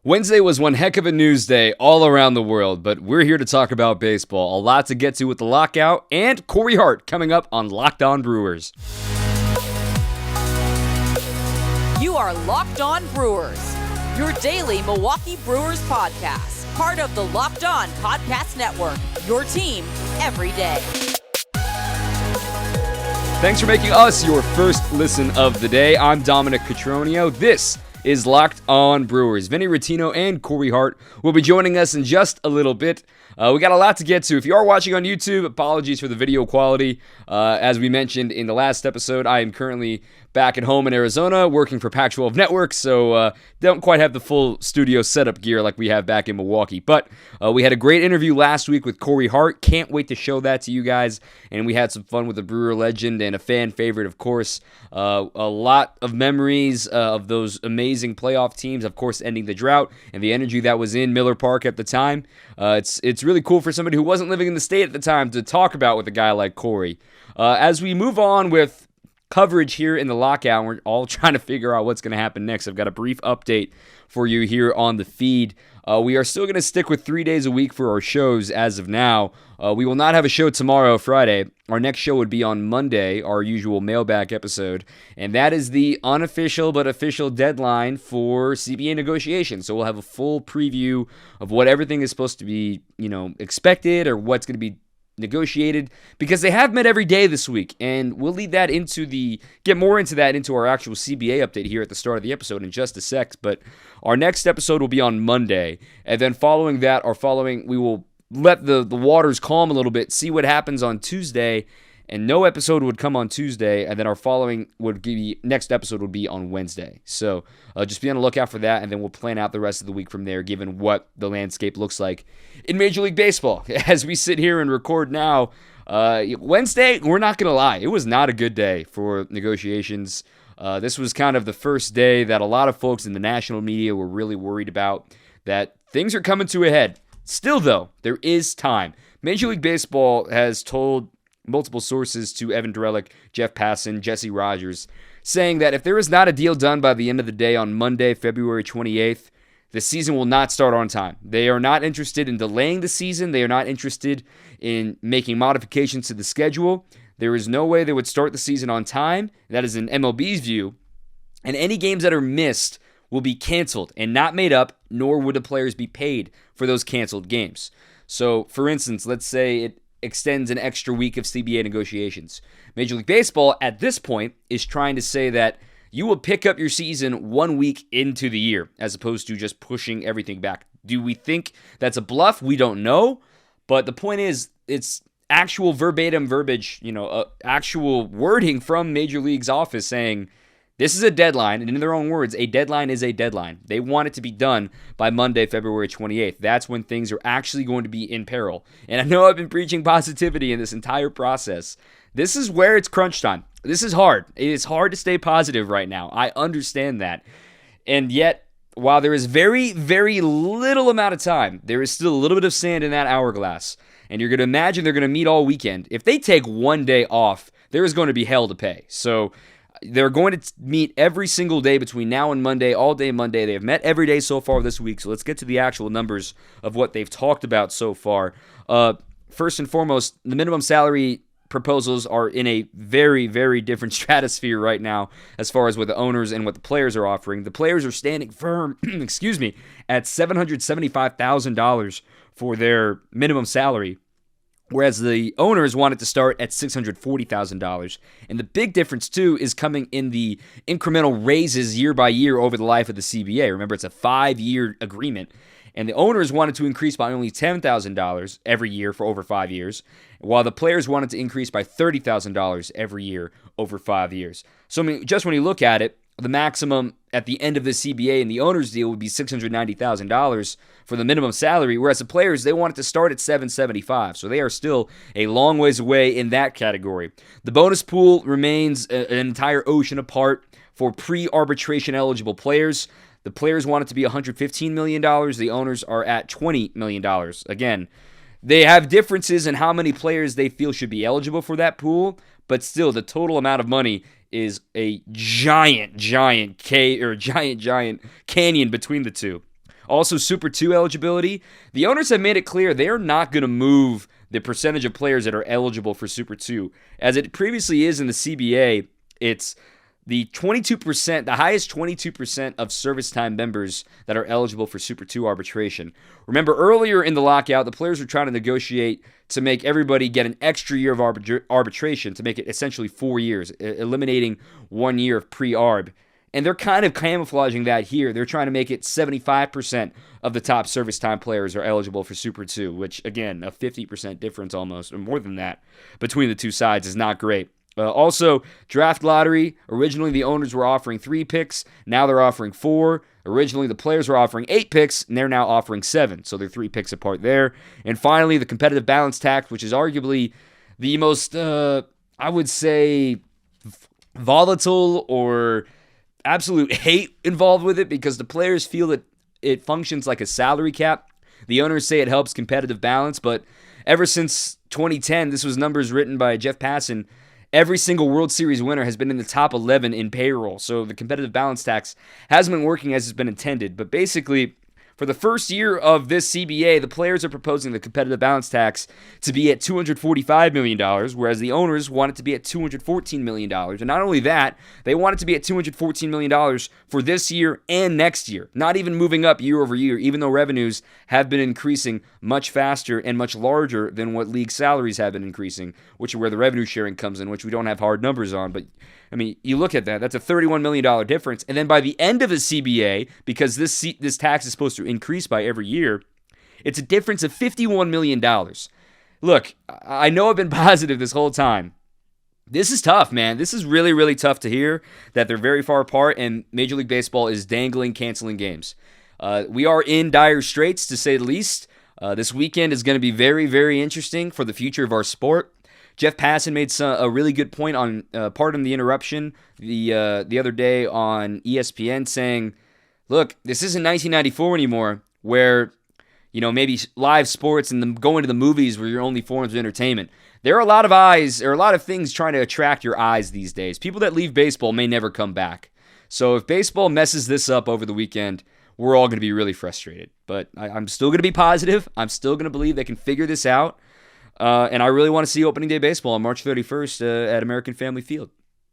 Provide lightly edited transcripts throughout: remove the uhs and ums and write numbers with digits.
Wednesday was one heck of a news day all around the world, but we're here to talk about baseball. A lot to get to with the lockout, and Corey Hart coming up on Locked On Brewers. You are Locked On Brewers, your daily Milwaukee Brewers podcast, part of the Locked On Podcast Network, your team every day. Thanks for making us your first listen of the day. I'm Dominic Cotroneo. This is Locked On Brewers. Vinny and Corey Hart will be joining us in just a little bit. We got a lot to get to. If you are watching on YouTube, apologies for the video quality. As we mentioned in the last episode, I am currently back at home in Arizona working for Pac-12 Network, so don't quite have the full studio setup gear like we have back in Milwaukee. But we had a great interview last week with Corey Hart. Can't wait to show that to you guys. And we had some fun with a Brewer legend and a fan favorite, of course. A lot of memories of those amazing playoff teams, of course, ending the drought and the energy that was in Miller Park at the time. It's really cool for somebody who wasn't living in the state at the time to talk about with a guy like Corey. As we move on with coverage here in the lockout, we're all trying to figure out what's going to happen next. I've got a brief update for you here on the feed. We are still going to stick with 3 days a week for our shows as of now. We will not have a show tomorrow, Friday. Our next show would be on Monday, our usual mailbag episode, and that is the unofficial but official deadline for Cba Negotiations. So we'll have a full preview of what everything is supposed to be, expected or what's going to be negotiated, because they have met every day this week, and we'll lead that get more into that into our actual CBA update here at the start of the episode in just a sec. But our next episode will be on Monday, and then following that, we will let the waters calm a little bit, see what happens on Tuesday, and no episode would come on Tuesday, and then our next episode would be on Wednesday. So just be on the lookout for that, and then we'll plan out the rest of the week from there, given what the landscape looks like in Major League Baseball. As we sit here and record now, Wednesday, we're not going to lie, it was not a good day for negotiations. This was kind of the first day that a lot of folks in the national media were really worried about, that things are coming to a head. Still, though, there is time. Major League Baseball has told multiple sources to Evan Drellick, Jeff Passan, Jesse Rogers, saying that if there is not a deal done by the end of the day on Monday, February 28th, the season will not start on time. They are not interested in delaying the season. They are not interested in making modifications to the schedule. There is no way they would start the season on time. That is in MLB's view. And any games that are missed will be canceled and not made up, nor would the players be paid for those canceled games. So, for instance, let's say it extends an extra week of CBA negotiations. Major League Baseball, at this point, is trying to say that you will pick up your season 1 week into the year, as opposed to just pushing everything back. Do we think that's a bluff? We don't know. But the point is, it's actual verbatim verbiage, actual wording from Major League's office saying, this is a deadline, and in their own words, a deadline is a deadline. They want it to be done by Monday, February 28th. That's when things are actually going to be in peril. And I know I've been preaching positivity in this entire process. This is where it's crunch time. This is hard. It is hard to stay positive right now. I understand that. And yet, while there is very, very little amount of time, there is still a little bit of sand in that hourglass. And you're going to imagine they're going to meet all weekend. If they take 1 day off, there is going to be hell to pay. So they're going to meet every single day between now and Monday, all day Monday. They have met every day so far this week, so let's get to the actual numbers of what they've talked about so far. First and foremost, the minimum salary proposals are in a very, very different stratosphere right now as far as what the owners and what the players are offering. The players are standing firm, at $775,000 for their minimum salary, whereas the owners want it to start at $640,000. And the big difference, too, is coming in the incremental raises year by year over the life of the CBA. Remember, it's a 5-year agreement. And the owners wanted to increase by only $10,000 every year for over 5 years, while the players wanted to increase by $30,000 every year over 5 years. So, just when you look at it, the maximum at the end of the CBA and the owner's deal would be $690,000 for the minimum salary, whereas the players, they want it to start at $775,000. So they are still a long ways away in that category. The bonus pool remains an entire ocean apart for pre-arbitration eligible players. The players want it to be $115 million. The owners are at $20 million. Again, they have differences in how many players they feel should be eligible for that pool, but still, the total amount of money is a giant canyon between the two. Also, Super 2 eligibility. The owners have made it clear they're not going to move the percentage of players that are eligible for Super 2. As it previously is in the CBA, it's the 22%, the highest 22% of service time members that are eligible for Super 2 arbitration. Remember, earlier in the lockout, the players were trying to negotiate to make everybody get an extra year of arbitration, to make it essentially 4 years, eliminating 1 year of pre-arb. And they're kind of camouflaging that here. They're trying to make it 75% of the top service time players are eligible for Super 2, which, again, a 50% difference almost, or more than that, between the two sides is not great. Also, draft lottery. Originally, the owners were offering 3 picks. Now they're offering 4. Originally, the players were offering 8 picks, and they're now offering 7. So they're 3 picks apart there. And finally, the competitive balance tax, which is arguably the most, I would say, volatile or absolute hate involved with it, because the players feel that it functions like a salary cap. The owners say it helps competitive balance, but ever since 2010, this was numbers written by Jeff Passan, every single World Series winner has been in the top 11 in payroll. So the competitive balance tax hasn't been working as it's been intended. But basically, for the first year of this CBA, the players are proposing the competitive balance tax to be at $245 million, whereas the owners want it to be at $214 million. And not only that, they want it to be at $214 million for this year and next year, not even moving up year over year, even though revenues have been increasing much faster and much larger than what league salaries have been increasing, which is where the revenue sharing comes in, which we don't have hard numbers on. But I mean, you look at that, that's a $31 million difference. And then by the end of the CBA, because this tax is supposed to increase by every year, it's a difference of $51 million. Look, I know I've been positive this whole time. This is tough, man. This is really, really tough to hear that they're very far apart and Major League Baseball is canceling games. We are in dire straits, to say the least. This weekend is going to be very, very interesting for the future of our sport. Jeff Passan made a really good point on, pardon the interruption, the other day on ESPN, saying, look, this isn't 1994 anymore, where, maybe live sports and going to the movies were your only forms of entertainment. There are a lot of eyes, or a lot of things trying to attract your eyes these days. People that leave baseball may never come back. So if baseball messes this up over the weekend, we're all going to be really frustrated. But I'm still going to be positive. I'm still going to believe they can figure this out. And I really want to see opening day baseball on March 31st at American Family Field.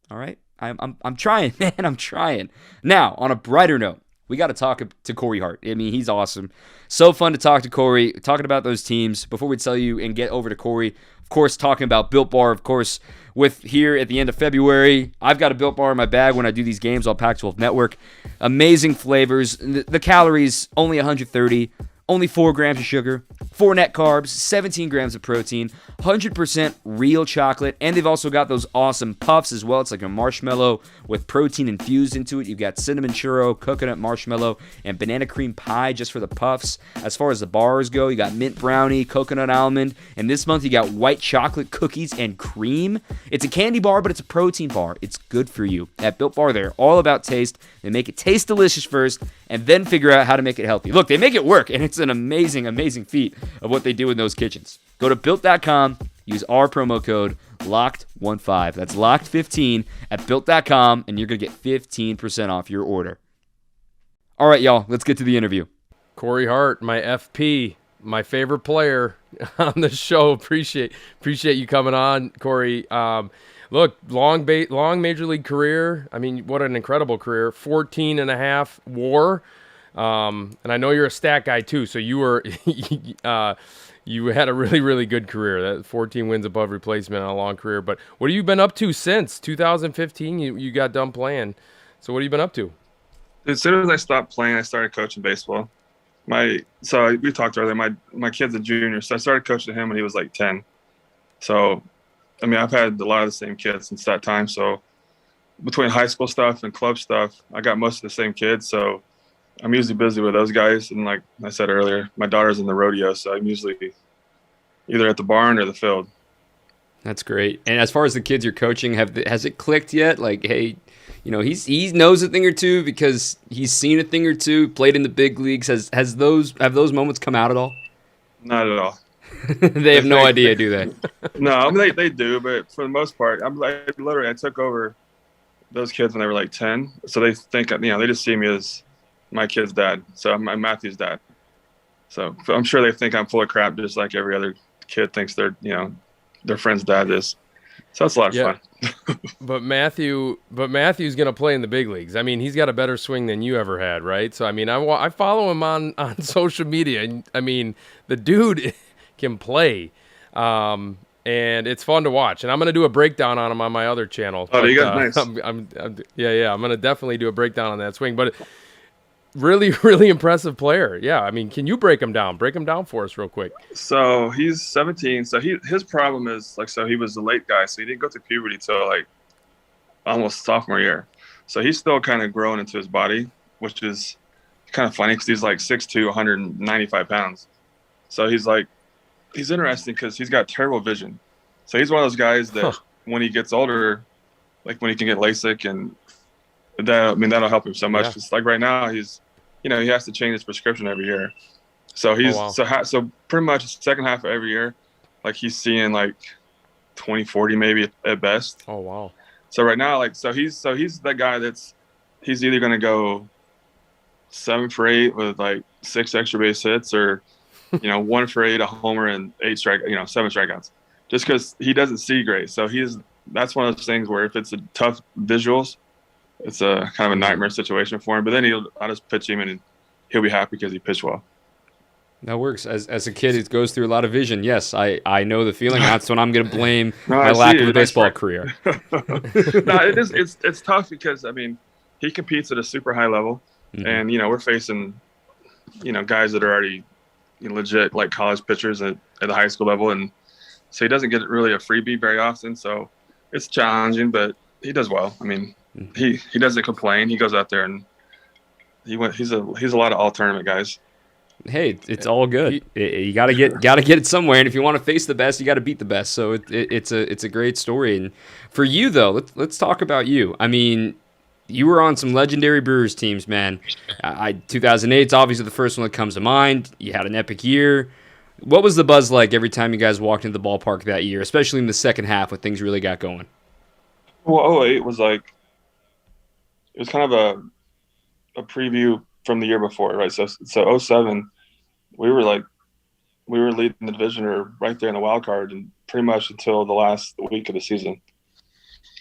All right? I'm trying, man. I'm trying. Now, on a brighter note, we got to talk to Corey Hart. I mean, he's awesome. So fun to talk to Corey, talking about those teams. Before we tell you and get over to Corey, of course, talking about Built Bar, of course, with here at the end of February. I've got a Built Bar in my bag when I do these games on Pac-12 Network. Amazing flavors. The calories, only 130. Only 4 grams of sugar, 4 net carbs, 17 grams of protein, 100% real chocolate, and they've also got those awesome puffs as well. It's like a marshmallow with protein infused into it. You've got cinnamon churro, coconut marshmallow, and banana cream pie just for the puffs. As far as the bars go, you got mint brownie, coconut almond, and this month you got white chocolate cookies and cream. It's a candy bar, but it's a protein bar. It's good for you. At Built Bar, they're all about taste. They make it taste delicious first, and then figure out how to make it healthy. Look, they make it work, and it's an amazing, amazing feat of what they do in those kitchens. Go to Built.com, use our promo code LOCKED15. That's LOCKED15 at Built.com, and you're going to get 15% off your order. All right, y'all, let's get to the interview. Corey Hart, my FP, my favorite player on the show. Appreciate you coming on, Corey. Look, long Major League career. I mean, what an incredible career. 14 and a half WAR. And I know you're a stat guy too, so you were you had a really, really good career. That 14 wins above replacement on a long career. But what have you been up to since 2015? You got done playing. So what have you been up to? As soon as I stopped playing, I started coaching baseball. So we talked earlier. My kid's a junior, so I started coaching him when he was like 10. So, I mean, I've had a lot of the same kids since that time. So between high school stuff and club stuff, I got most of the same kids. So I'm usually busy with those guys. And like I said earlier, my daughter's in the rodeo, so I'm usually either at the barn or the field. That's great. And as far as the kids you're coaching, has it clicked yet? Like, hey, he knows a thing or two because he's seen a thing or two, played in the big leagues. Have those moments come out at all? Not at all. They have no idea, do they? No, I mean, they do, but for the most part, I took over those kids when they were like 10, so they think, they just see me as my kid's dad. So I'm Matthew's dad. So I'm sure they think I'm full of crap, just like every other kid thinks their friend's dad is. So that's a lot of fun. But Matthew's gonna play in the big leagues. I mean, he's got a better swing than you ever had, right? So I mean, I follow him on social media, and I mean, the dude can play, and it's fun to watch. And I'm gonna do a breakdown on him on my other channel. Oh, you got nice. I'm gonna definitely do a breakdown on that swing, but. Really, really impressive player. Yeah, I mean, can you break him down? Break him down for us real quick. So he's 17. So his problem is so he was a late guy, so he didn't go through puberty till like almost sophomore year. So he's still kind of growing into his body, which is kind of funny because he's like 6'2", 195 pounds. So he's interesting because he's got terrible vision. So he's one of those guys that when he gets older, like when he can get LASIK and that'll help him so much. It's like right now he has to change his prescription every year. So so pretty much the second half of every year, like he's seeing like 20/40 maybe at best. Oh wow. So right now, he's that guy he's either gonna go 7 for 8 with like 6 extra base hits, or 1 for 8, a homer, and 7 strikeouts. Just because he doesn't see great. So that's one of those things where if it's a tough visuals, it's a kind of a nightmare situation for him. But then I'll just pitch him and he'll be happy because he pitched well. That works. As a kid who goes through a lot of vision, yes, I know the feeling. That's when I'm going to blame my lack of a baseball career. No, it's tough because, I mean, he competes at a super high level. Mm-hmm. And, we're facing, guys that are already legit like college pitchers at the high school level. And so he doesn't get really a freebie very often. So it's challenging, but he does well. I mean, he doesn't complain. He goes out there and he's a lot of all tournament guys. Hey, it's all good. You gotta get it somewhere, and if you want to face the best, you got to beat the best. So it's a great story. And for you though, let's talk about you. I mean, you were on some legendary Brewers teams, man. 2008 is obviously the first one that comes to mind. You had an epic year. What was the buzz like every time you guys walked into the ballpark that year, especially in the second half when things really got going? Well, 08 was it was kind of a preview from the year before, right? So 07, we were leading the division or right there in the wild card, and pretty much until the last week of the season.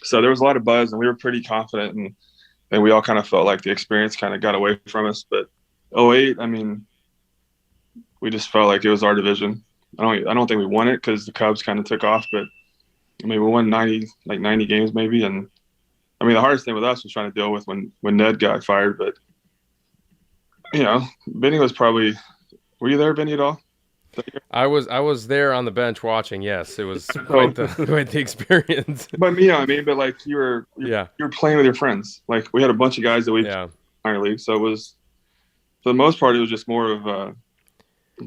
So there was a lot of buzz, and we were pretty confident, and we all kind of felt like the experience kind of got away from us. But 08, I mean, we just felt like it was our division. I don't think we won it because the Cubs kind of took off, but I mean, we won 90 games maybe. And I mean, the hardest thing with us was trying to deal with when Ned got fired. But, Vinny was probably – were you there, Vinny, at all? I was there on the bench watching, yes. It was quite the experience. But, but like you're playing with your friends. Like we had a bunch of guys that we in our league. So it was – for the most part, it was just more of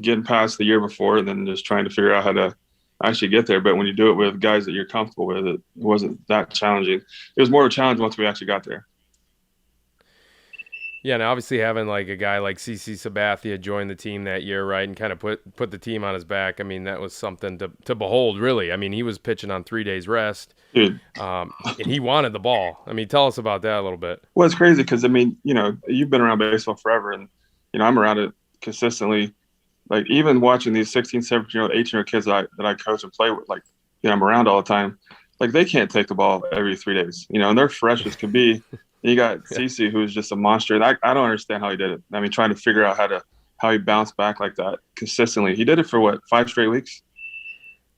getting past the year before and then just trying to figure out how to – actually get there. But when you do it with guys that you're comfortable with, it wasn't that challenging. It was more of a challenge once we actually got there. Yeah, and obviously having like a guy like CC Sabathia join the team that year, right, and kind of put the team on his back. I mean, that was something to behold, really. I mean, he was pitching on 3 days rest, dude, and he wanted the ball. I mean, tell us about that a little bit. Well, it's crazy because I mean, you've been around baseball forever, and I'm around it consistently. Like even watching these 16, 17-year-old, 18-year-old kids that I coach and play with, like, I'm around all the time. Like they can't take the ball every 3 days, and they're fresh as can be. You got CC, who's just a monster. And I don't understand how he did it. I mean, trying to figure out how he bounced back like that consistently. He did it for 5 straight weeks.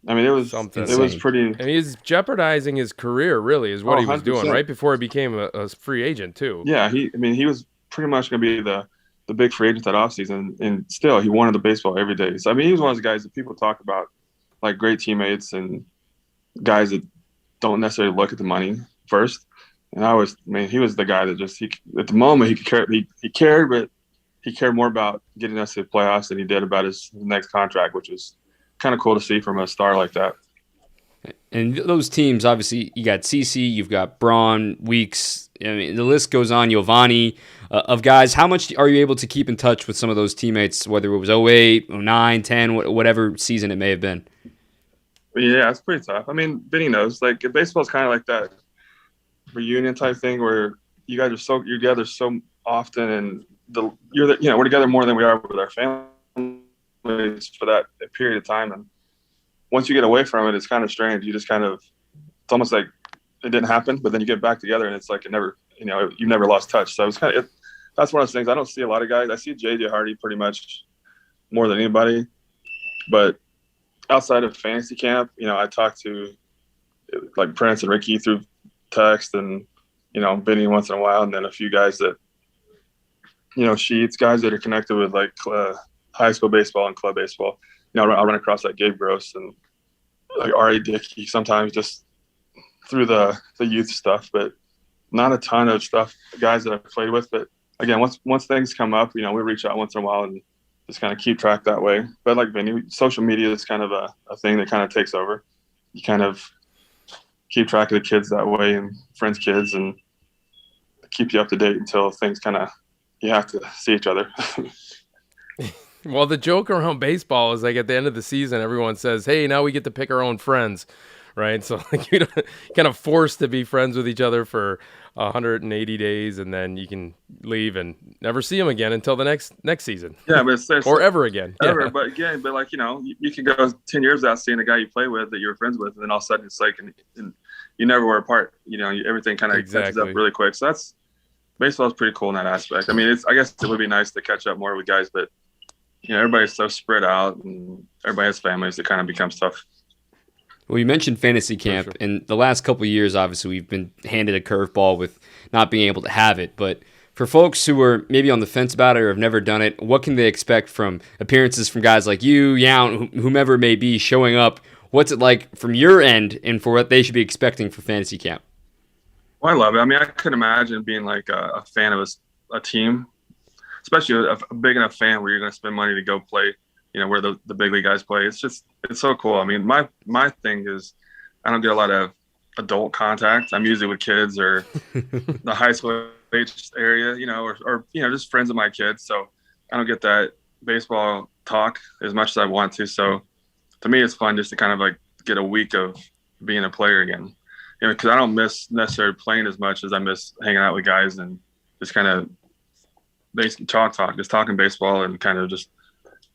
I mean, it was something. It was pretty. And he's jeopardizing his career, really, is what he was doing right before he became a free agent too. Yeah, he was pretty much going to be the big free agent that offseason, and still he wanted the baseball every day. So I mean, he was one of those guys that people talk about, like great teammates and guys that don't necessarily look at the money first. And he was the guy that just at the moment he cared, but he cared more about getting us to the playoffs than he did about his next contract, which was kind of cool to see from a star like that. And those teams, obviously, you got CC, you've got Braun, Weeks. I mean, the list goes on. Giovanni, of guys. How much are you able to keep in touch with some of those teammates, whether it was 08, 09, 10, whatever season it may have been? Yeah, it's pretty tough. I mean, Vinny knows. Like, baseball's kind of like that reunion type thing where you guys are you're together so often, and we're together more than we are with our families for that period of time. And once you get away from it, it's kind of strange. You just it's almost like it didn't happen, but then you get back together and it's like it never, you've never lost touch. So it's that's one of those things. I don't see a lot of guys. I see JJ Hardy pretty much more than anybody, but outside of fantasy camp, I talk to like Prince and Ricky through text and, Vinny once in a while. And then a few guys that, Sheets, guys that are connected with like high school baseball and club baseball. I'll run across like Gabe Gross and like R.A. Dickey sometimes just through the youth stuff, but not a ton of stuff, guys that I've played with. But again, once things come up, we reach out once in a while and just kind of keep track that way. But like Vinny, social media is kind of a thing that kind of takes over. You kind of keep track of the kids that way and friends' kids and keep you up to date until things you have to see each other. Well, the joke around baseball is like at the end of the season, everyone says, hey, now we get to pick our own friends, right? So like you're kind of forced to be friends with each other for 180 days, and then you can leave and never see them again until the next season. Yeah, but it's or ever again. Ever, yeah. But again, like, you can go 10 years without seeing a guy you play with that you were friends with, and then all of a sudden it's like, and you never were apart. Everything kind of catches up really quick. So baseball is pretty cool in that aspect. I mean, I guess it would be nice to catch up more with guys, but everybody's so spread out and everybody has families. It kind of becomes tough. Well, you mentioned fantasy camp. Sure. In the last couple of years, obviously, we've been handed a curveball with not being able to have it. But for folks who are maybe on the fence about it or have never done it, what can they expect from appearances from guys like you, Yount, whomever it may be, showing up? What's it like from your end and for what they should be expecting for fantasy camp? Well, I love it. I mean, I couldn't imagine being like a fan of a team, especially a big enough fan where you're going to spend money to go play, where the big league guys play. It's so cool. I mean, my thing is I don't get a lot of adult contact. I'm usually with kids or the high school age area, or just friends of my kids. So I don't get that baseball talk as much as I want to. So to me, it's fun just to kind of like get a week of being a player again. Because I don't miss necessarily playing as much as I miss hanging out with guys and just kind of basically talk, just talking baseball and kind of just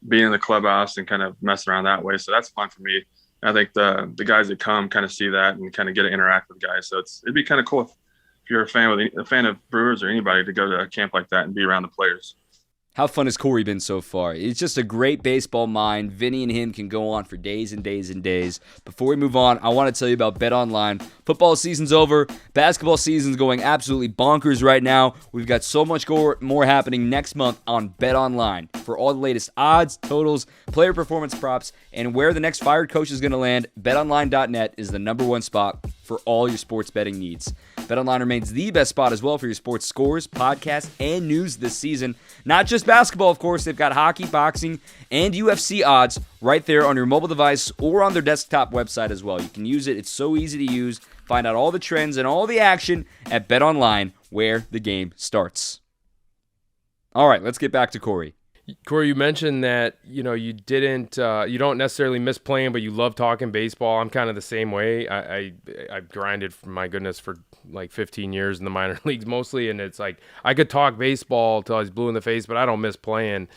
being in the clubhouse and kind of messing around that way. So that's fun for me. And I think the guys that come kind of see that and kind of get to interact with guys. So it'd be kind of cool if you're a fan of Brewers or anybody to go to a camp like that and be around the players. How fun has Corey been so far? He's just a great baseball mind. Vinny and him can go on for days and days and days. Before we move on, I want to tell you about BetOnline. Football season's over. Basketball season's going absolutely bonkers right now. We've got so much more happening next month on BetOnline. For all the latest odds, totals, player performance props, and where the next fired coach is going to land, BetOnline.net is the #1 spot for all your sports betting needs. BetOnline remains the best spot as well for your sports scores, podcasts, and news this season. Not just basketball, of course. They've got hockey, boxing, and UFC odds right there on your mobile device or on their desktop website as well. You can use it. It's so easy to use. Find out all the trends and all the action at BetOnline, where the game starts. All right, let's get back to Corey. Corey, you mentioned that you don't necessarily miss playing, but you love talking baseball. I'm kind of the same way. I've grinded, for my goodness, for like 15 years in the minor leagues mostly, and it's like I could talk baseball till I was blue in the face, but I don't miss playing.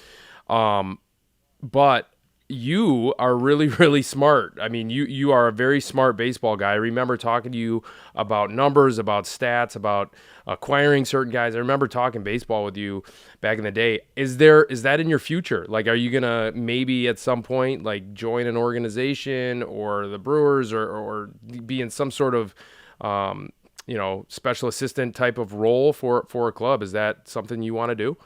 But you are really, really smart. I mean, you are a very smart baseball guy. I remember talking to you about numbers, about stats, about acquiring certain guys. I remember talking baseball with you back in the day. Is that in your future? Like, are you gonna maybe at some point like join an organization or the Brewers or be in some sort of special assistant type of role for a club? Is that something you want to do?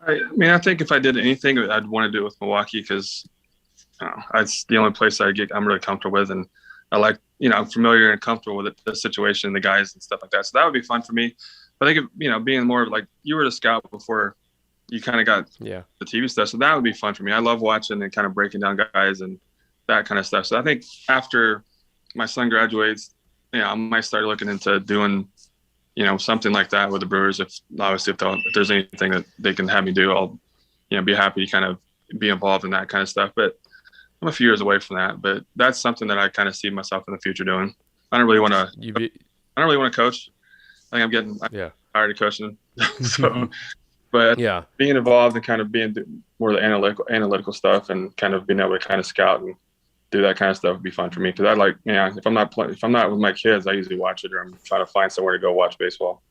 I mean, I think if I did anything, I'd want to do it with Milwaukee because it's the only place I'm really comfortable with, and I like, I'm familiar and comfortable with the situation, the guys and stuff like that. So that would be fun for me. But I think, being more like you were the scout before you kind of got the TV stuff. So that would be fun for me. I love watching and kind of breaking down guys and that kind of stuff. So I think after my son graduates, I might start looking into doing, something like that with the Brewers. If there's anything that they can have me do, I'll, be happy to kind of be involved in that kind of stuff. But I'm a few years away from that, but that's something that I kind of see myself in the future doing. I don't really want to coach. I think I'm getting tired of coaching. So But Yeah. being involved and kind of being more the analytical stuff and kind of being able to kind of scout and do that kind of stuff would be fun for me. Cause I like, if I'm not with my kids, I usually watch it, or I'm trying to find somewhere to go watch baseball.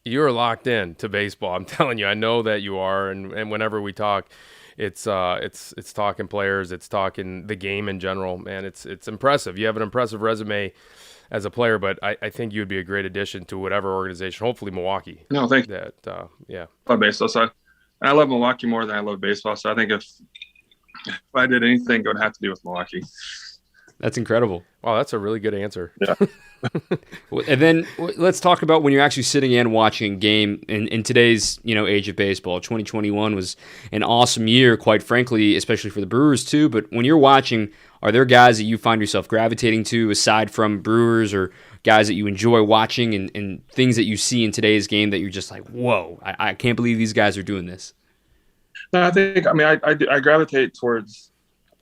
You're locked in to baseball. I'm telling you, I know that you are. And whenever we talk, it's talking players, it's talking the game in general, man. It's impressive. You have an impressive resume as a player, but I think you would be a great addition to whatever organization, hopefully Milwaukee. No, thank you. Yeah. I love baseball. So I love Milwaukee more than I love baseball. So I think if I did anything, it would have to do with Milwaukee. That's incredible. Wow, that's a really good answer. Yeah. And then let's talk about when you're actually sitting and watching a game in today's age of baseball. 2021 was an awesome year, quite frankly, especially for the Brewers too. But when you're watching, are there guys that you find yourself gravitating to aside from Brewers, or guys that you enjoy watching and things that you see in today's game that you're just like, whoa, I can't believe these guys are doing this? No, I gravitate towards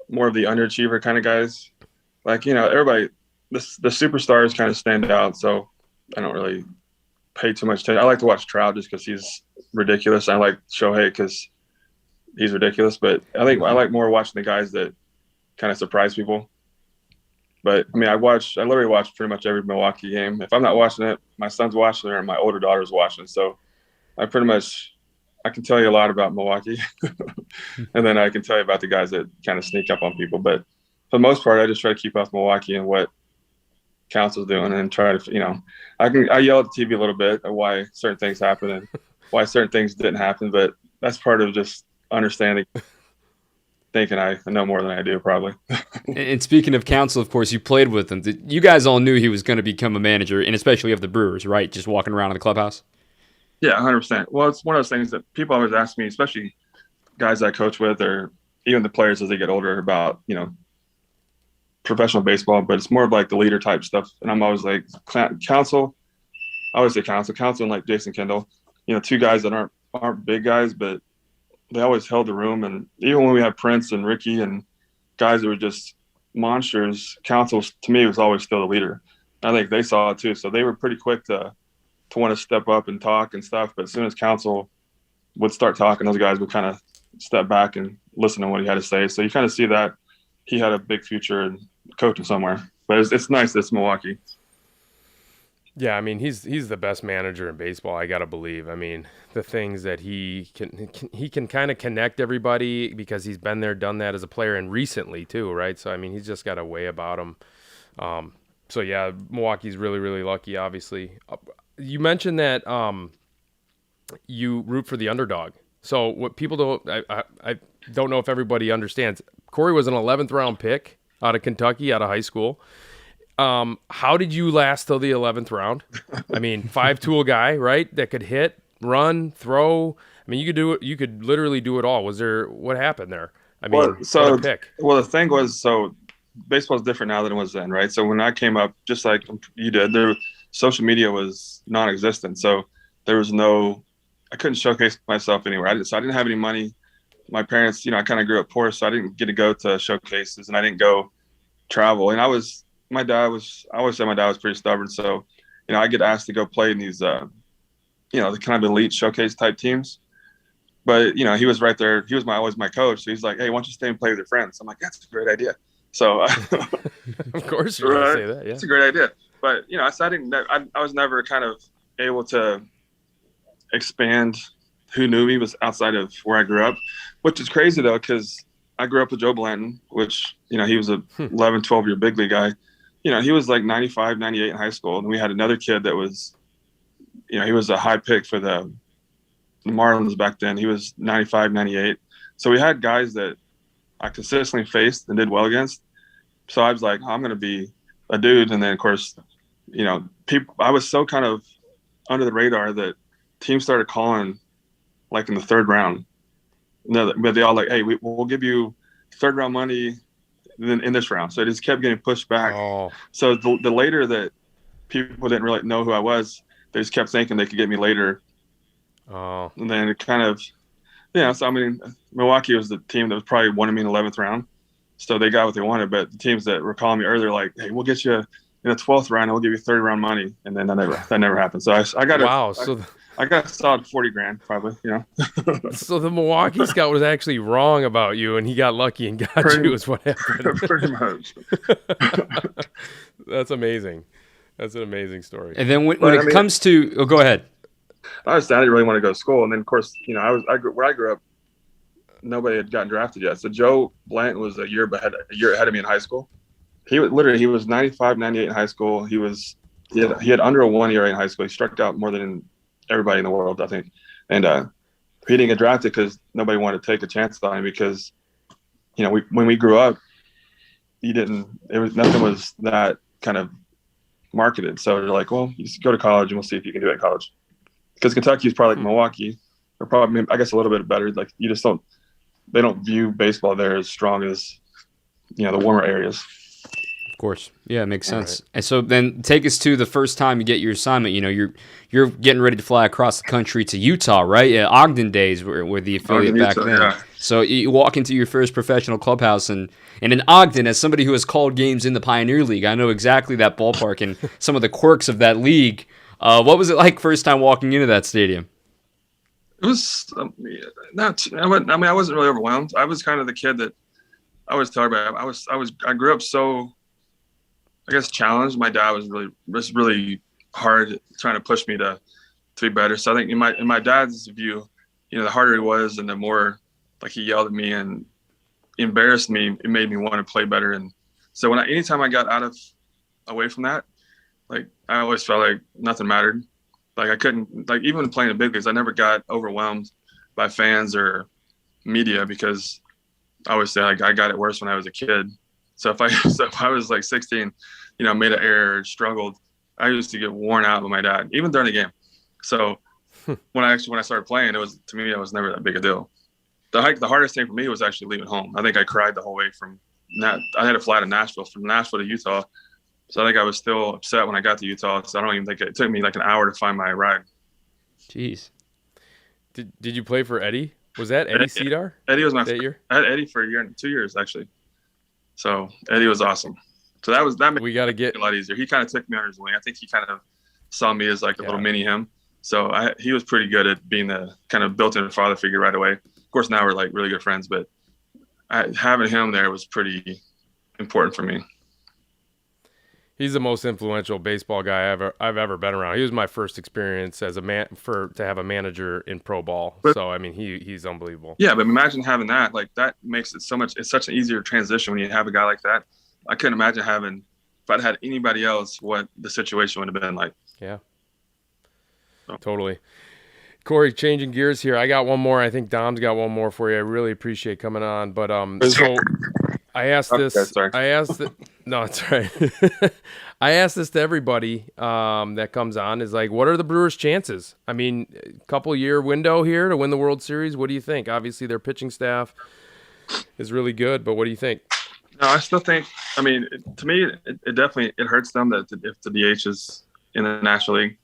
more of the underachiever kind of guys. Like, everybody, the superstars kind of stand out, so I don't really pay too much attention. I like to watch Trout just because he's ridiculous. I like Shohei because he's ridiculous. But I think I like more watching the guys that kind of surprise people. But, I literally watch pretty much every Milwaukee game. If I'm not watching it, my son's watching it or my older daughter's watching it. So I can tell you a lot about Milwaukee. And then I can tell you about the guys that kind of sneak up on people. But for the most part, I just try to keep up Milwaukee and what Council's doing, and try to, I yell at the TV a little bit at why certain things happen and why certain things didn't happen, but that's part of just understanding, thinking I know more than I do probably. And speaking of Council, of course, you played with him. You guys all knew he was going to become a manager, and especially of the Brewers, right? Just walking around in the clubhouse. Yeah, 100%. Well, it's one of those things that people always ask me, especially guys I coach with, or even the players as they get older, about, professional baseball, but it's more of like the leader type stuff. And I'm always like, Council, I always say Council and like Jason Kendall, two guys that aren't big guys, but they always held the room. And even when we had Prince and Ricky and guys that were just monsters, Council to me was always still the leader. I think they saw it too. So they were pretty quick to want to step up and talk and stuff. But as soon as Council would start talking, those guys would kind of step back and listen to what he had to say. So you kind of see that he had a big future in coaching somewhere. But it's nice that it's Milwaukee. Yeah, I mean, he's the best manager in baseball, I got to believe. I mean, the things that he can kind of connect everybody because he's been there, done that as a player, and recently too, right? So, I mean, he's just got a way about him. So, yeah, Milwaukee's really, really lucky, obviously. You mentioned that you root for the underdog. So what people don't – I don't know if everybody understands. Corey was an 11th round pick out of Kentucky, out of high school. How did you last till the 11th round? I mean, 5-tool guy, right? That could hit, run, throw. I mean, you could do it. You could literally do it all. What happened there? I mean, what a pick. Well, the thing was, baseball is different now than it was then, right? So when I came up, just like you did, social media was non-existent. So there was I couldn't showcase myself anywhere. So I didn't have any money. My parents, I kind of grew up poor, so I didn't get to go to showcases, and I didn't go travel. And I always say my dad was pretty stubborn. So, I get asked to go play in these, the kind of elite showcase type teams. But, he was right there. He was always my coach. So he's like, hey, why don't you stay and play with your friends? I'm like, that's a great idea. So, of course you're going to say that. Yeah. It's a great idea. But, I was never kind of able to expand who knew me was outside of where I grew up, which is crazy though, because I grew up with Joe Blanton, which, he was a 11, 12-year big league guy. He was like 95, 98 in high school. And we had another kid that was, he was a high pick for the Marlins back then. He was 95, 98. So we had guys that I consistently faced and did well against. So I was like, I'm going to be a dude. And then, of course, I was so kind of under the radar that teams started calling like in the third round. But they all like, hey, we'll give you third round money in this round. So it just kept getting pushed back. Oh. So the later that people didn't really know who I was, they just kept thinking they could get me later. Oh. And then it kind of, so I mean, Milwaukee was the team that was probably wanted me in the 11th round. So they got what they wanted. But the teams that were calling me earlier, like, hey, we'll get you in the 12th round and we'll give you third round money. And then that never happened. So I got wow. So I got a solid 40 grand probably, So the Milwaukee scout was actually wrong about you, and he got lucky and got you. Is what happened. Pretty much. That's amazing. That's an amazing story. And then when it comes to, go ahead. I didn't really want to go to school, and then of course, where I grew up, nobody had gotten drafted yet. So Joe Blanton was a year ahead of me in high school. He was 95, 98 in high school. He had under a 1 ERA in high school. He struck out more than everybody in the world, I think. And he didn't get drafted because nobody wanted to take a chance on him because, when we grew up, nothing was that kind of marketed. So they're like, well, you just go to college and we'll see if you can do it in college. Because Kentucky is probably like Milwaukee. They're probably, I guess, a little bit better. Like they don't view baseball there as strong as, the warmer areas. Of course. Yeah, it makes sense. Right. And so then take us to the first time you get your assignment. You're getting ready to fly across the country to Utah, right? Yeah, Ogden days were the affiliate back then. Yeah. So you walk into your first professional clubhouse, and in Ogden, as somebody who has called games in the Pioneer League, I know exactly that ballpark and some of the quirks of that league. What was it like first time walking into that stadium? It was I wasn't really overwhelmed. I was kind of the kid that I was talking about. I grew up so, I guess, challenged. My dad was really hard trying to push me to be better. So I think in my dad's view, the harder he was and the more like he yelled at me and embarrassed me, it made me want to play better. And so anytime I got away from that, like I always felt like nothing mattered. Like I couldn't, like even playing in big leagues, I never got overwhelmed by fans or media because I always say like I got it worse when I was a kid. So if I was like 16, made an error, struggled, I used to get worn out with my dad, even during the game. So when I started playing, it was never that big a deal. The hardest thing for me was actually leaving home. I think I cried the whole way I had to fly to Nashville, from Nashville to Utah. So I think I was still upset when I got to Utah. So I don't even think it took me like an hour to find my ride. Jeez. Did you play for Eddie? Was that Eddie Cedar? Eddie was my that year. I had Eddie for a year and 2 years actually. So Eddie was awesome. So that made it a lot easier. He kind of took me under his wing. I think he kind of saw me as like a little mini him. So he was pretty good at being the kind of built-in father figure right away. Of course, now we're like really good friends, but having him there was pretty important for me. He's the most influential baseball guy I've ever been around. He was my first experience as to have a manager in pro ball. So I mean, he's unbelievable. Yeah, but imagine having that. Like that makes it so much. It's such an easier transition when you have a guy like that. I couldn't imagine if I'd had anybody else, what the situation would have been like. Yeah, totally. Corey, changing gears here. I got one more. I think Dom's got one more for you. I really appreciate coming on. But so I asked this. No, it's right. I asked this to everybody that comes on. Is like, what are the Brewers' chances? I mean, a couple-year window here to win the World Series. What do you think? Obviously, their pitching staff is really good, but what do you think? No, I still think. I mean, to me, it definitely hurts them that if the DH is in the National League.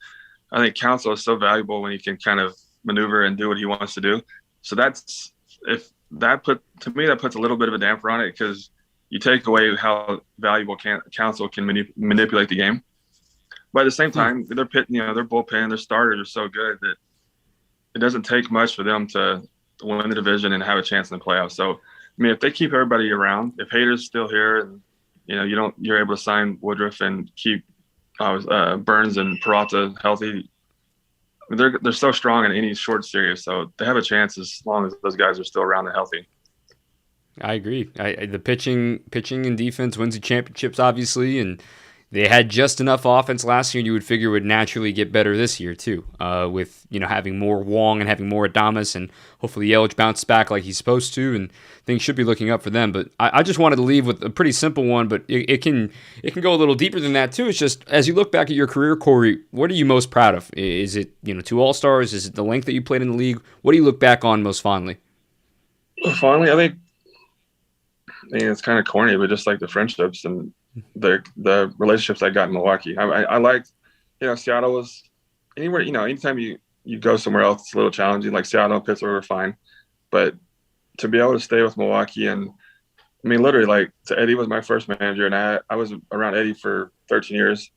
I think Counsell is so valuable when he can kind of maneuver and do what he wants to do. So that puts a little bit of a damper on it because you take away how valuable Counsell can manipulate the game. But at the same time, their bullpen, their starters are so good that it doesn't take much for them to win the division and have a chance in the playoffs. So, I mean, if they keep everybody around, if Hader's still here, and you're able to sign Woodruff and keep Burns and Peralta healthy, they're so strong in any short series. So they have a chance as long as those guys are still around and healthy. I agree. The pitching and defense wins the championships, obviously, and they had just enough offense last year, and you would figure would naturally get better this year too, with having more Wong and having more Adames, and hopefully Yelich bounces back like he's supposed to, and things should be looking up for them. But I just wanted to leave with a pretty simple one, but it can go a little deeper than that too. It's just, as you look back at your career, Corey, what are you most proud of? Is it 2 All-Stars? Is it the length that you played in the league? What do you look back on most fondly? Fondly, I think it's kind of corny, but just like the friendships and the relationships I got in Milwaukee. I liked, Seattle was anywhere, anytime you go somewhere else, it's a little challenging. Like Seattle and Pittsburgh were fine, but to be able to stay with Milwaukee, and I mean, literally, like, so Eddie was my first manager, and I was around Eddie for 13 years.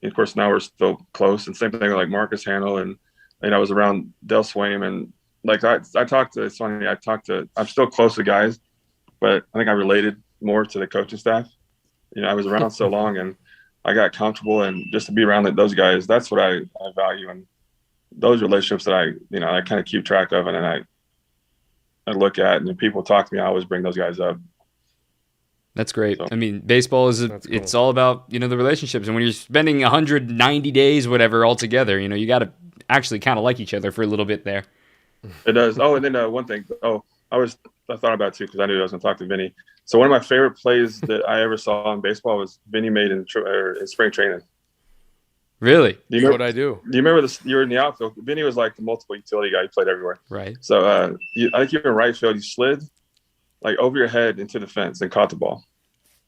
And of course, now we're still close. And same thing with like Marcus Hanel and I was around Del Swaim, and like I talked to, it's funny, I'm still close to guys, but I think I related more to the coaching staff. I was around so long, and I got comfortable, and just to be around those guys, that's what I value. And those relationships that I kind of keep track of, and then I look at, and when people talk to me, I always bring those guys up. That's great. So, I mean, baseball is cool. It's all about, the relationships. And when you're spending 190 days, whatever, all together, you got to actually kind of like each other for a little bit there. It does. Oh, and then one thing. I thought about it too, because I knew I was going to talk to Vinny. So one of my favorite plays that I ever saw in baseball was Vinny made in spring training. Really? What'd I do? Do you remember this? You were in the outfield. Vinny was like the multiple utility guy. He played everywhere. Right. So I think you were in right field. You slid like over your head into the fence and caught the ball.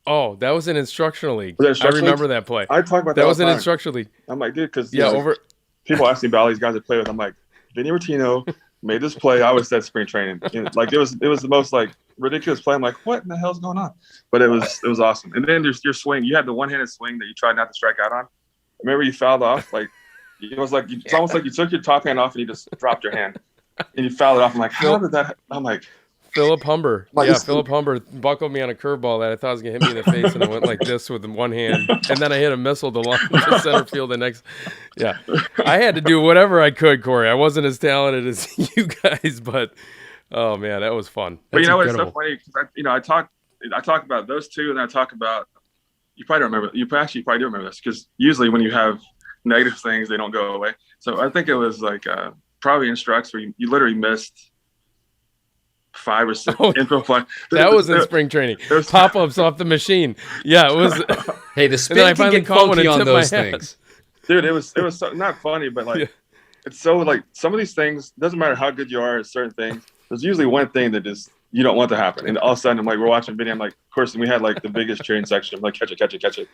Oh, that was an instructional league. Was that instructional I remember league? that play. I talk about that. That was all an the time. instructional league. I'm like, dude, because People ask me about all these guys I play with. I'm like, Vinny Rotino made this play. I always said spring training. Like it was the most like ridiculous play. I'm like, what in the hell's going on? But it was awesome. And then there's your swing. You had the one-handed swing that you tried not to strike out on. Remember you fouled off? Like it's almost like you took your top hand off and you just dropped your hand and you fouled it off. I'm like, how did that? I'm like, Philip Humber. Philip Humber buckled me on a curveball that I thought was going to hit me in the face, and I went like this with one hand. And then I hit a missile to center field the next. Yeah. I had to do whatever I could, Corey. I wasn't as talented as you guys, but, oh, man, that was fun. But That's what? It's incredible. so funny because I talk about those two, and I talk about – you probably don't remember – you probably do remember this, because usually when you have negative things, they don't go away. So I think it was like probably in Strucks where you literally missed – 5 or 6 info fly. That was in spring training. Pop-ups off the machine. Yeah, it was. Hey, the spin can get funky on those things. Dude, it was so, not funny, but like it's so like some of these things, doesn't matter how good you are at certain things, there's usually one thing that just you don't want to happen. And all of a sudden I'm like, we're watching video, I'm like, of course, and we had like the biggest cheering section. I'm like, catch it.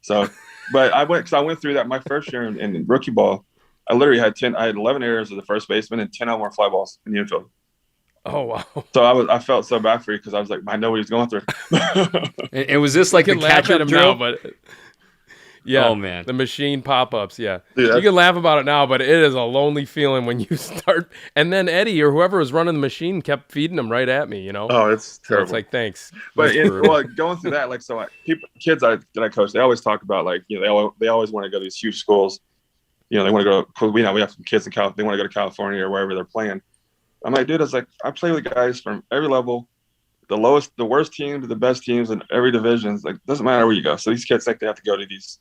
So but I went through that my first year in rookie ball. I literally had 11 errors as the first baseman and 10 or more fly balls in the infield. Oh, wow. So I felt so bad for you, because I was like, I know what he's going through. And was this like the catcher drill? Now, but yeah. Oh, man. The machine pop-ups, yeah. Dude, you can laugh about it now, but it is a lonely feeling when you start. And then Eddie or whoever was running the machine kept feeding them right at me, Oh, it's terrible. So it's like, thanks. But going through that, like, so kids that I coach, they always talk about, like, they always want to go to these huge schools. They want to go, because we have some kids in California, they want to go to California or wherever they're playing. I'm like, dude, I play with guys from every level, the worst team to the best teams in every division. It's like, doesn't matter where you go. So these kids think they have to go to these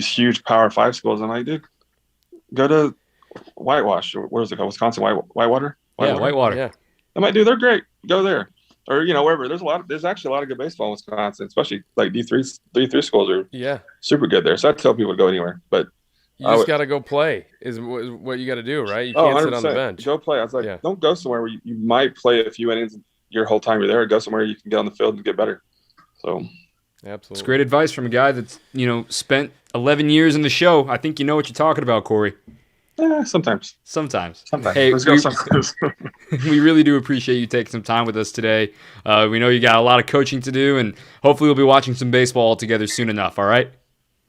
huge Power 5 schools. I'm like, dude, go to Whitewash, or what is it called? Wisconsin Whitewater? Whitewater. Yeah. I'm like, dude, they're great. Go there. Or, wherever. There's actually a lot of good baseball in Wisconsin, especially like D3 schools are super good there. So I tell people to go anywhere. But you just got to go play is what you got to do, right? You can't sit on the bench. Go play. I was like, don't go somewhere where you might play a few innings your whole time you're there. Go somewhere you can get on the field and get better. So, absolutely. It's great advice from a guy that's, spent 11 years in the show. I think you know what you're talking about, Corey. Yeah, sometimes. Hey, let's go sometimes. We really do appreciate you taking some time with us today. We know you got a lot of coaching to do, and hopefully we'll be watching some baseball together soon enough, all right?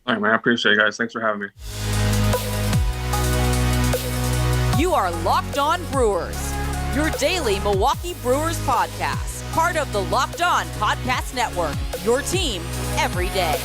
All right, man. I appreciate it, guys. Thanks for having me. You are Locked On Brewers, your daily Milwaukee Brewers podcast, part of the Locked On Podcast Network, your team every day.